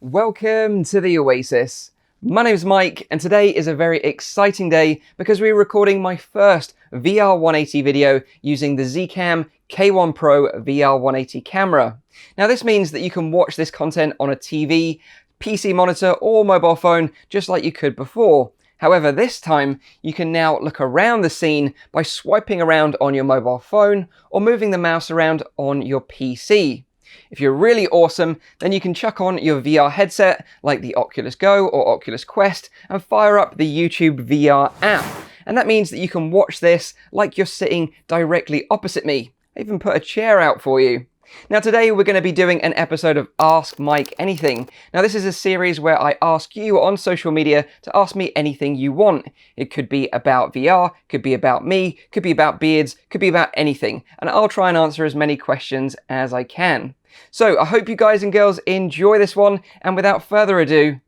Welcome to the Oasis. My name's Mike, and today is a very exciting day because we're recording my first VR180 video using the Zcam K1 Pro VR180 camera. Now this means that you can watch this content on a TV, PC monitor or mobile phone just like you could before. However, this time you can now look around the scene by swiping around on your mobile phone or moving the mouse around on your PC. If you're really awesome, then you can chuck on your VR headset like the Oculus Go or Oculus Quest and fire up the YouTube VR app. And that means that you can watch this like you're sitting directly opposite me. I even put a chair out for you. Now today we're going to be doing an episode of Ask Mike Anything. Now this is a series where I ask you on social media to ask me anything you want. It could be about VR, could be about me, could be about beards, could be about anything. And I'll try and answer as many questions as I can. So I hope you guys and girls enjoy this one, and without further ado,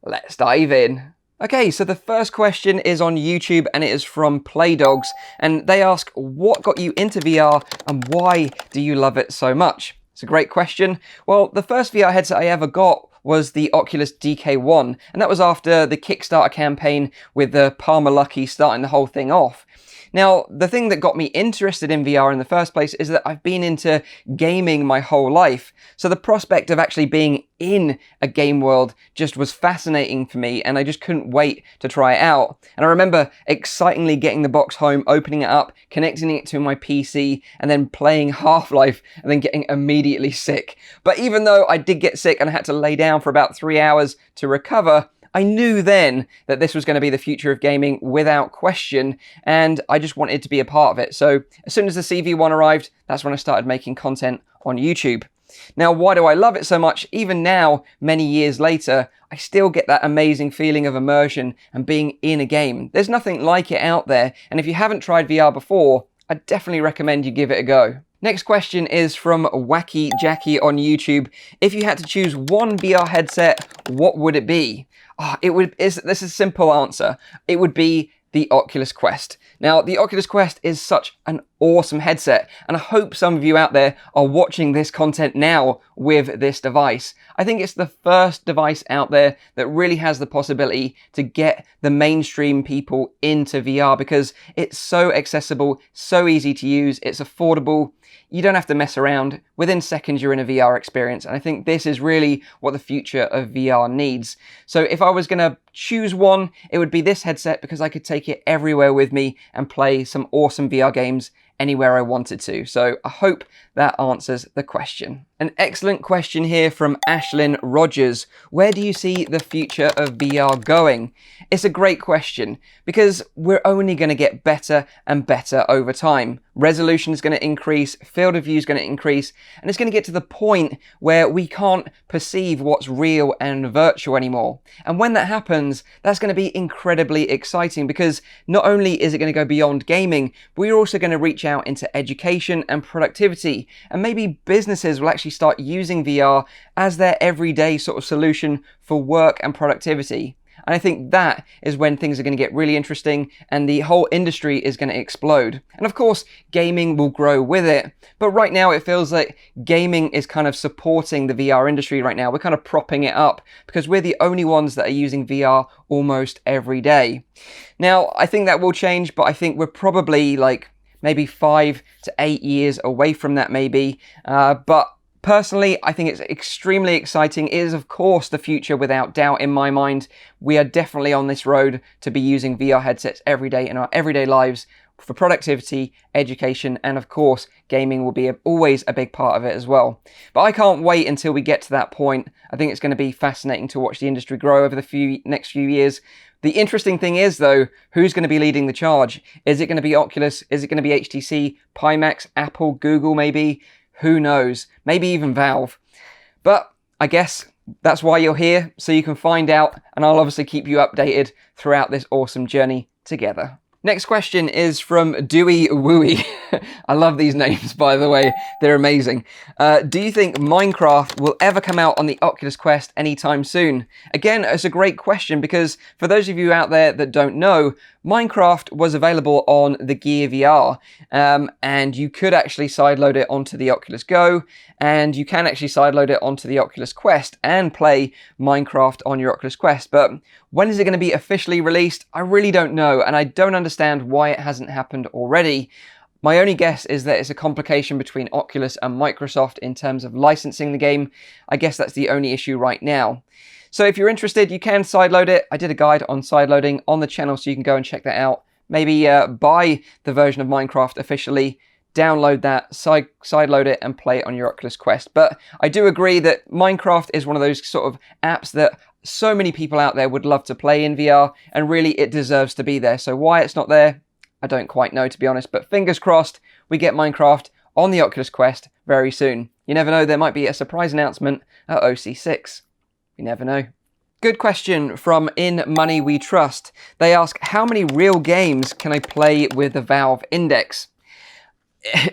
let's dive in. Okay, so the first question is on YouTube and it is from Playdogs, and they ask, what got you into VR and why do you love it so much? It's a great question. Well, the first VR headset I ever got was the Oculus DK1, and that was after the Kickstarter campaign with the Palmer Luckey starting the whole thing off. Now, the thing that got me interested in VR in the first place is that I've been into gaming my whole life. So the prospect of actually being in a game world just was fascinating for me, and I just couldn't wait to try it out. And I remember excitingly getting the box home, opening it up, connecting it to my PC, and then playing Half-Life, and then getting immediately sick. But even though I did get sick and I had to lay down for about 3 hours to recover, I knew then that this was going to be the future of gaming without question, and I just wanted to be a part of it. So as soon as the CV1 arrived, that's when I started making content on YouTube. Now, why do I love it so much? Even now, many years later, I still get that amazing feeling of immersion and being in a game. There's nothing like it out there, and if you haven't tried VR before, I definitely recommend you give it a go. Next question is from Wacky Jackie on YouTube. If you had to choose one VR headset, what would it be? This is a simple answer. It would be the Oculus Quest. Now, the Oculus Quest is such an awesome headset, and I hope some of you out there are watching this content now with this device. I think it's the first device out there that really has the possibility to get the mainstream people into VR because it's so accessible, so easy to use, it's affordable. You don't have to mess around. Within seconds, you're in a VR experience. And I think this is really what the future of VR needs. So if I was going to choose one, it would be this headset because I could take it everywhere with me and play some awesome VR games anywhere I wanted to. So I hope that answers the question. An excellent question here from Ashlyn Rogers. Where do you see the future of VR going? It's a great question because we're only going to get better and better over time. Resolution is going to increase, field of view is going to increase, and it's going to get to the point where we can't perceive what's real and virtual anymore. And when that happens, that's going to be incredibly exciting because not only is it going to go beyond gaming, but we're also going to reach out into education and productivity. And maybe businesses will actually start using VR as their everyday sort of solution for work and productivity. And I think that is when things are going to get really interesting and the whole industry is going to explode. And of course, gaming will grow with it. But right now it feels like gaming is kind of supporting the VR industry right now. We're kind of propping it up because we're the only ones that are using VR almost every day. Now, I think that will change, but I think we're probably like maybe 5 to 8 years away from that maybe. But personally, I think it's extremely exciting. It is, of course, the future without doubt in my mind. We are definitely on this road to be using VR headsets every day in our everyday lives for productivity, education, and of course, gaming will be always a big part of it as well. But I can't wait until we get to that point. I think it's going to be fascinating to watch the industry grow over the next few years. The interesting thing is, though, who's going to be leading the charge? Is it going to be Oculus? Is it going to be HTC, Pimax, Apple, Google maybe? Who knows? Maybe even Valve. But I guess that's why you're here, so you can find out, and I'll obviously keep you updated throughout this awesome journey together. Next question is from Dewey Wooey. I love these names, by the way. They're amazing. Do you think Minecraft will ever come out on the Oculus Quest anytime soon? Again, it's a great question because for those of you out there that don't know, Minecraft was available on the Gear VR, and you could actually sideload it onto the Oculus Go, and you can actually sideload it onto the Oculus Quest and play Minecraft on your Oculus Quest. But when is it going to be officially released? I really don't know, and I don't understand why it hasn't happened already. My only guess is that it's a complication between Oculus and Microsoft in terms of licensing the game. I guess that's the only issue right now. So if you're interested, you can sideload it. I did a guide on sideloading on the channel, so you can go and check that out. Maybe buy the version of Minecraft officially, download that, sideload it, and play it on your Oculus Quest. But I do agree that Minecraft is one of those sort of apps that so many people out there would love to play in VR, and really it deserves to be there. So why it's not there, I don't quite know, to be honest. But fingers crossed we get Minecraft on the Oculus Quest very soon. You never know, there might be a surprise announcement at OC6. You never know. Good question from In Money We Trust. They ask, how many real games can I play with the Valve Index?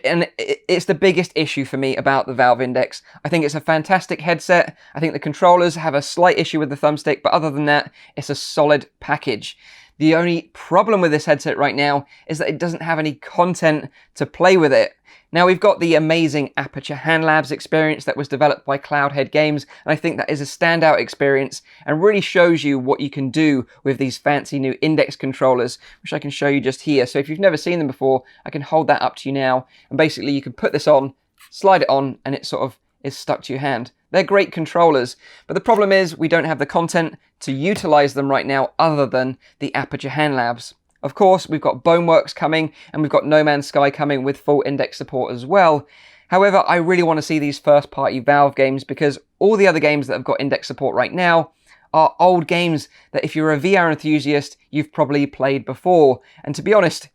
And it's the biggest issue for me about the Valve Index. I think it's a fantastic headset. I think the controllers have a slight issue with the thumbstick, but other than that, it's a solid package. The only problem with this headset right now is that it doesn't have any content to play with it. Now, we've got the amazing Aperture Hand Labs experience that was developed by Cloudhead Games, and I think that is a standout experience and really shows you what you can do with these fancy new Index controllers, which I can show you just here. So if you've never seen them before, I can hold that up to you now, and basically you can put this on, slide it on, and it sort of is stuck to your hand. They're great controllers, but the problem is we don't have the content to utilize them right now other than the Aperture Hand Labs. Of course, we've got Boneworks coming, and we've got No Man's Sky coming with full Index support as well. However, I really want to see these first-party Valve games, because all the other games that have got Index support right now are old games that if you're a VR enthusiast, you've probably played before. And to be honest,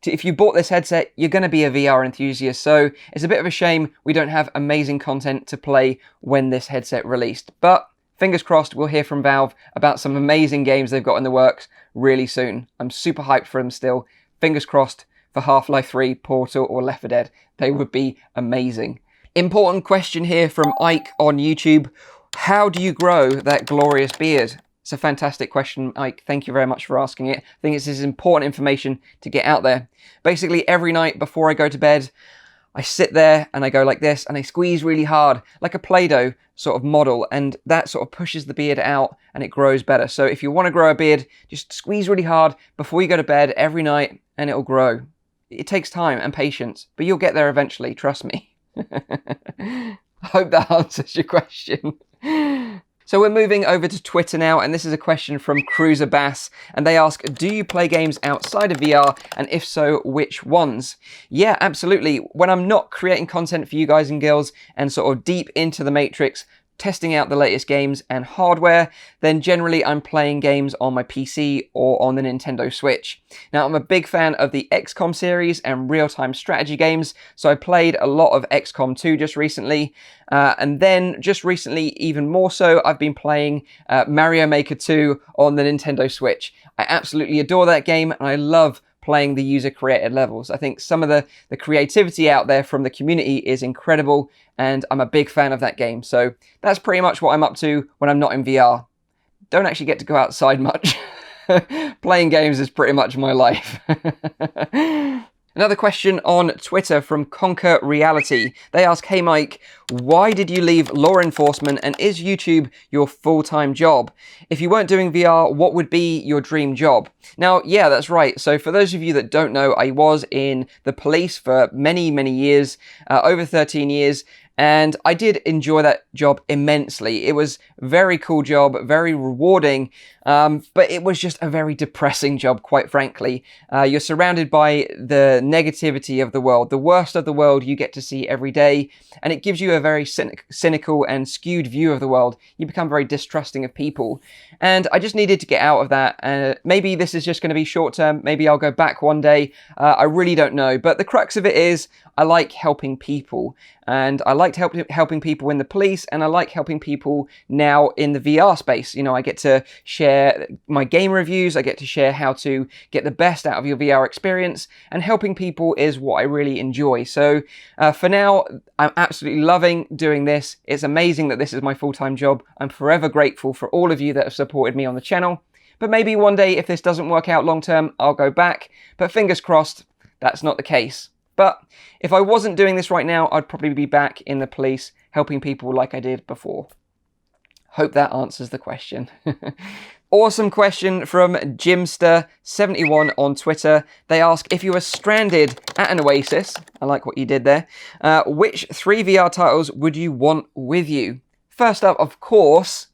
if you bought this headset, you're going to be a VR enthusiast, so it's a bit of a shame we don't have amazing content to play when this headset released. But fingers crossed we'll hear from Valve about some amazing games they've got in the works really soon. I'm super hyped for them still. Fingers crossed for Half-Life 3, Portal, or Left 4 Dead. They would be amazing. Important question here from Ike on YouTube. How do you grow that glorious beard? It's a fantastic question, Ike. Thank you very much for asking it. I think it's important information to get out there. Basically, every night before I go to bed, I sit there and I go like this and I squeeze really hard, like a Play-Doh sort of model, and that sort of pushes the beard out and it grows better. So if you want to grow a beard, just squeeze really hard before you go to bed every night and it'll grow. It takes time and patience, but you'll get there eventually, trust me. I hope that answers your question. So we're moving over to Twitter now, and this is a question from Cruiser Bass, and they ask, do you play games outside of VR, and if so, which ones? Yeah, absolutely. When I'm not creating content for you guys and girls and sort of deep into the Matrix, testing out the latest games and hardware, then generally I'm playing games on my PC or on the Nintendo Switch. Now, I'm a big fan of the XCOM series and real-time strategy games, so I played a lot of XCOM 2 just recently, and then just recently, even more so, I've been playing Mario Maker 2 on the Nintendo Switch. I absolutely adore that game, and I love playing the user-created levels. I think some of the creativity out there from the community is incredible, and I'm a big fan of that game. So that's pretty much what I'm up to when I'm not in VR. Don't actually get to go outside much. Playing games is pretty much my life. Another question on Twitter from Conquer Reality. They ask, hey Mike, why did you leave law enforcement, and is YouTube your full-time job? If you weren't doing VR, what would be your dream job? Now, yeah, that's right. So for those of you that don't know, I was in the police for many, many years, over 13 years, and I did enjoy that job immensely. It was a very cool job, very rewarding, but it was just a very depressing job, quite frankly. You're surrounded by the negativity of the world, the worst of the world you get to see every day, and it gives you a very cynical and skewed view of the world. You become very distrusting of people, and I just needed to get out of that. Maybe this is just going to be short term, maybe I'll go back one day, I really don't know, but the crux of it is I like helping people, and I liked helping people in the police, and I like helping people now in the VR space. You know, I get to share my game reviews, I get to share how to get the best out of your VR experience, and helping people is what I really enjoy. So for now, I'm absolutely loving doing this. It's amazing that this is my full-time job. I'm forever grateful for all of you that have supported me on the channel. but maybe one day if this doesn't work out long term, I'll go back. But fingers crossed, that's not the case. But if I wasn't doing this right now, I'd probably be back in the police helping people like I did before. Hope that answers the question. Awesome question from Jimster71 on Twitter. They ask, if you were stranded at an Oasis, I like what you did there, which 3 VR titles would you want with you? First up, of course,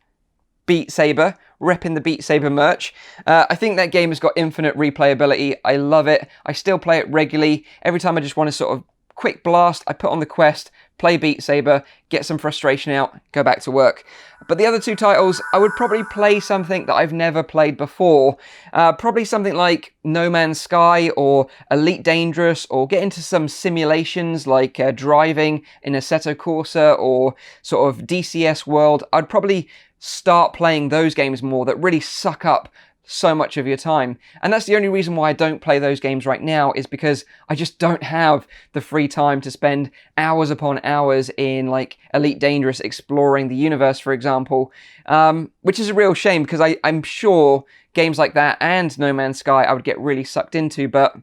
Beat Saber, repping the Beat Saber merch. I think that game has got infinite replayability. I love it. I still play it regularly. Every time I just want to sort of quick blast, I put on the Quest, play Beat Saber, get some frustration out, go back to work. But the other 2 titles, I would probably play something that I've never played before. Probably something like No Man's Sky or Elite Dangerous, or get into some simulations like driving in Assetto Corsa or sort of DCS World. I'd probably start playing those games more that really suck up so much of your time. And that's the only reason why I don't play those games right now, is because I just don't have the free time to spend hours upon hours in like Elite Dangerous exploring the universe, for example, which is a real shame, because I'm sure games like that and No Man's Sky I would get really sucked into, but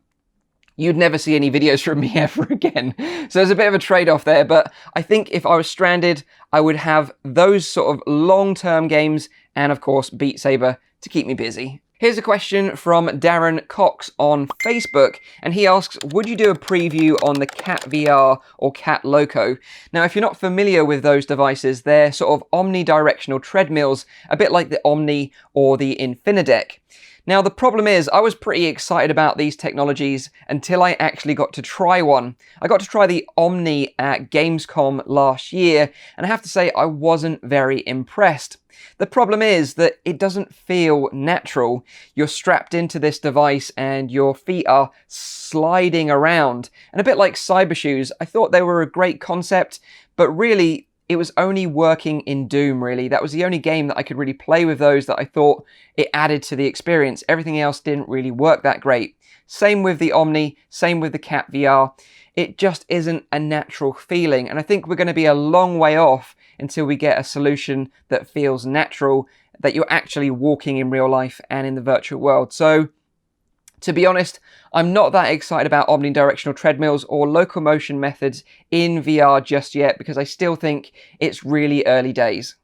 you'd never see any videos from me ever again. So there's a bit of a trade-off there, but I think if I was stranded, I would have those sort of long-term games and, of course, Beat Saber to keep me busy. Here's a question from Darren Cox on Facebook, and he asks, would you do a preview on the KATVR or Cat Loco? Now, if you're not familiar with those devices, they're sort of omnidirectional treadmills, a bit like the Omni or the Infinideck. Now, the problem is, I was pretty excited about these technologies until I actually got to try one. I got to try the Omni at Gamescom last year, and I have to say I wasn't very impressed. The problem is that it doesn't feel natural. You're strapped into this device and your feet are sliding around. And a bit like Cyber Shoes, I thought they were a great concept, but really, it was only working in Doom, really. That was the only game that I could really play with those that I thought it added to the experience. Everything else didn't really work that great. Same with the Omni, same with the KATVR. It just isn't a natural feeling. And I think we're going to be a long way off until we get a solution that feels natural, that you're actually walking in real life and in the virtual world. So, to be honest, I'm not that excited about omnidirectional treadmills or locomotion methods in VR just yet, because I still think it's really early days.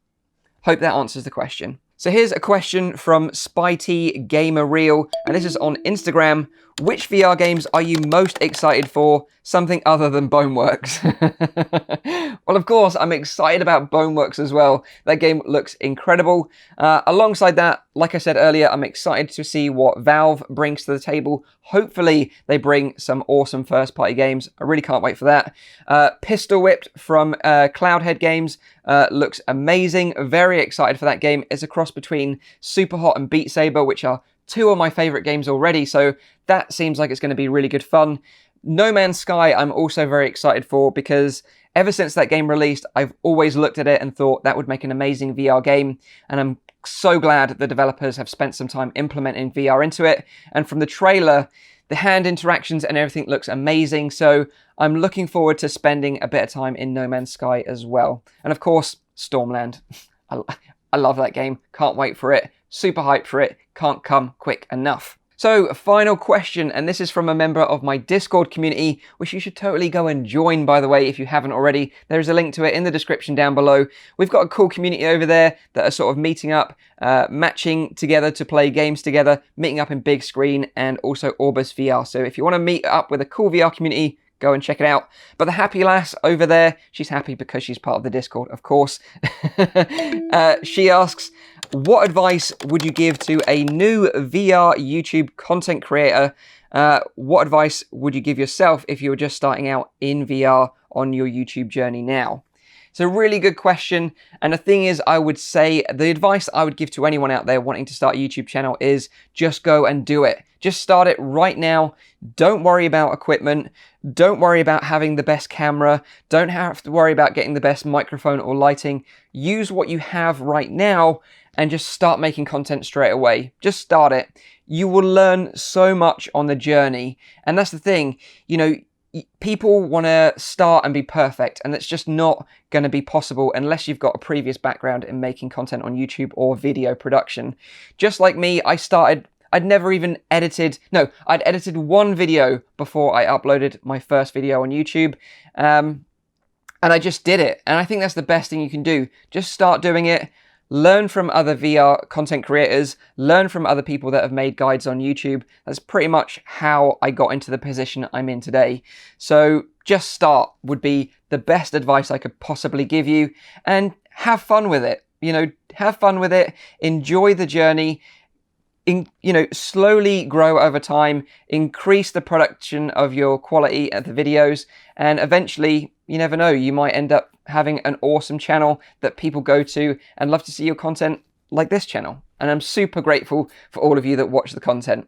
Hope that answers the question. So here's a question from Spitey Gamer Real, and this is on Instagram. Which VR games are you most excited for? Something other than Boneworks. Well, of course, I'm excited about Boneworks as well. That game looks incredible. Alongside that, like I said earlier, I'm excited to see what Valve brings to the table. Hopefully, they bring some awesome first-party games. I really can't wait for that. Pistol Whipped from Cloudhead Games looks amazing. Very excited for that game. It's a cross between Superhot and Beat Saber, which are 2 of my favourite games already, so that seems like it's going to be really good fun. No Man's Sky I'm also very excited for, because ever since that game released, I've always looked at it and thought that would make an amazing VR game, and I'm so glad the developers have spent some time implementing VR into it. And from the trailer, the hand interactions and everything looks amazing, so I'm looking forward to spending a bit of time in No Man's Sky as well. And of course, Stormland. I love that game, can't wait for it, super hyped for it, can't come quick enough. So, final question, and this is from a member of my Discord community, which you should totally go and join, by the way, if you haven't already. There is a link to it in the description down below. We've got a cool community over there that are sort of meeting up, matching together to play games together, meeting up in big screen, and also Orbis VR. So if you want to meet up with a cool VR community, go and check it out. But the happy lass over there, she's happy because she's part of the Discord, of course. She asks, what advice would you give to a new VR YouTube content creator? What advice would you give yourself if you were just starting out in VR on your YouTube journey now? It's a really good question, and the thing is, I would say the advice I would give to anyone out there wanting to start a YouTube channel is just go and do it. Just start it right now. Don't worry about equipment. Don't worry about having the best camera. Don't have to worry about getting the best microphone or lighting. Use what you have right now and just start making content straight away. Just start it. You will learn so much on the journey, and that's the thing, you know, people want to start and be perfect, and it's just not going to be possible unless you've got a previous background in making content on YouTube or video production. Just like me, I'd never even edited, no, I'd edited one video before I uploaded my first video on YouTube, and I just did it. And I think that's the best thing you can do. Just start doing it. Learn from other VR content creators, learn from other people that have made guides on YouTube. That's pretty much how I got into the position I'm in today. So just start would be the best advice I could possibly give you, and have fun with it. Have fun with it, enjoy the journey, slowly grow over time, increase the production of your quality at the videos, and eventually, you never know, you might end up having an awesome channel that people go to and love to see your content like this channel. And I'm super grateful for all of you that watch the content.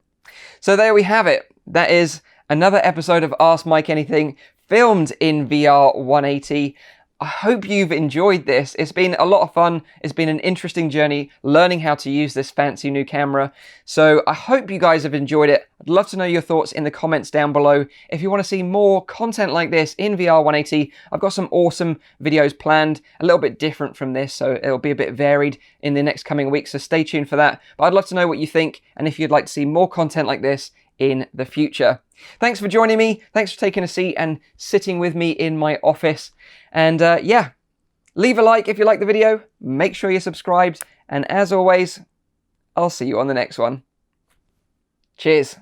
So there we have it. That is another episode of Ask Mike Anything filmed in VR180. I hope you've enjoyed this. It's been a lot of fun. It's been an interesting journey learning how to use this fancy new camera. So I hope you guys have enjoyed it. I'd love to know your thoughts in the comments down below. If you want to see more content like this in VR180, I've got some awesome videos planned, a little bit different from this, so it'll be a bit varied in the next coming weeks, so stay tuned for that. But I'd love to know what you think, and if you'd like to see more content like this in the future. Thanks for joining me. Thanks for taking a seat and sitting with me in my office. And yeah, leave a like if you like the video. Make sure you're subscribed. And as always, I'll see you on the next one. Cheers.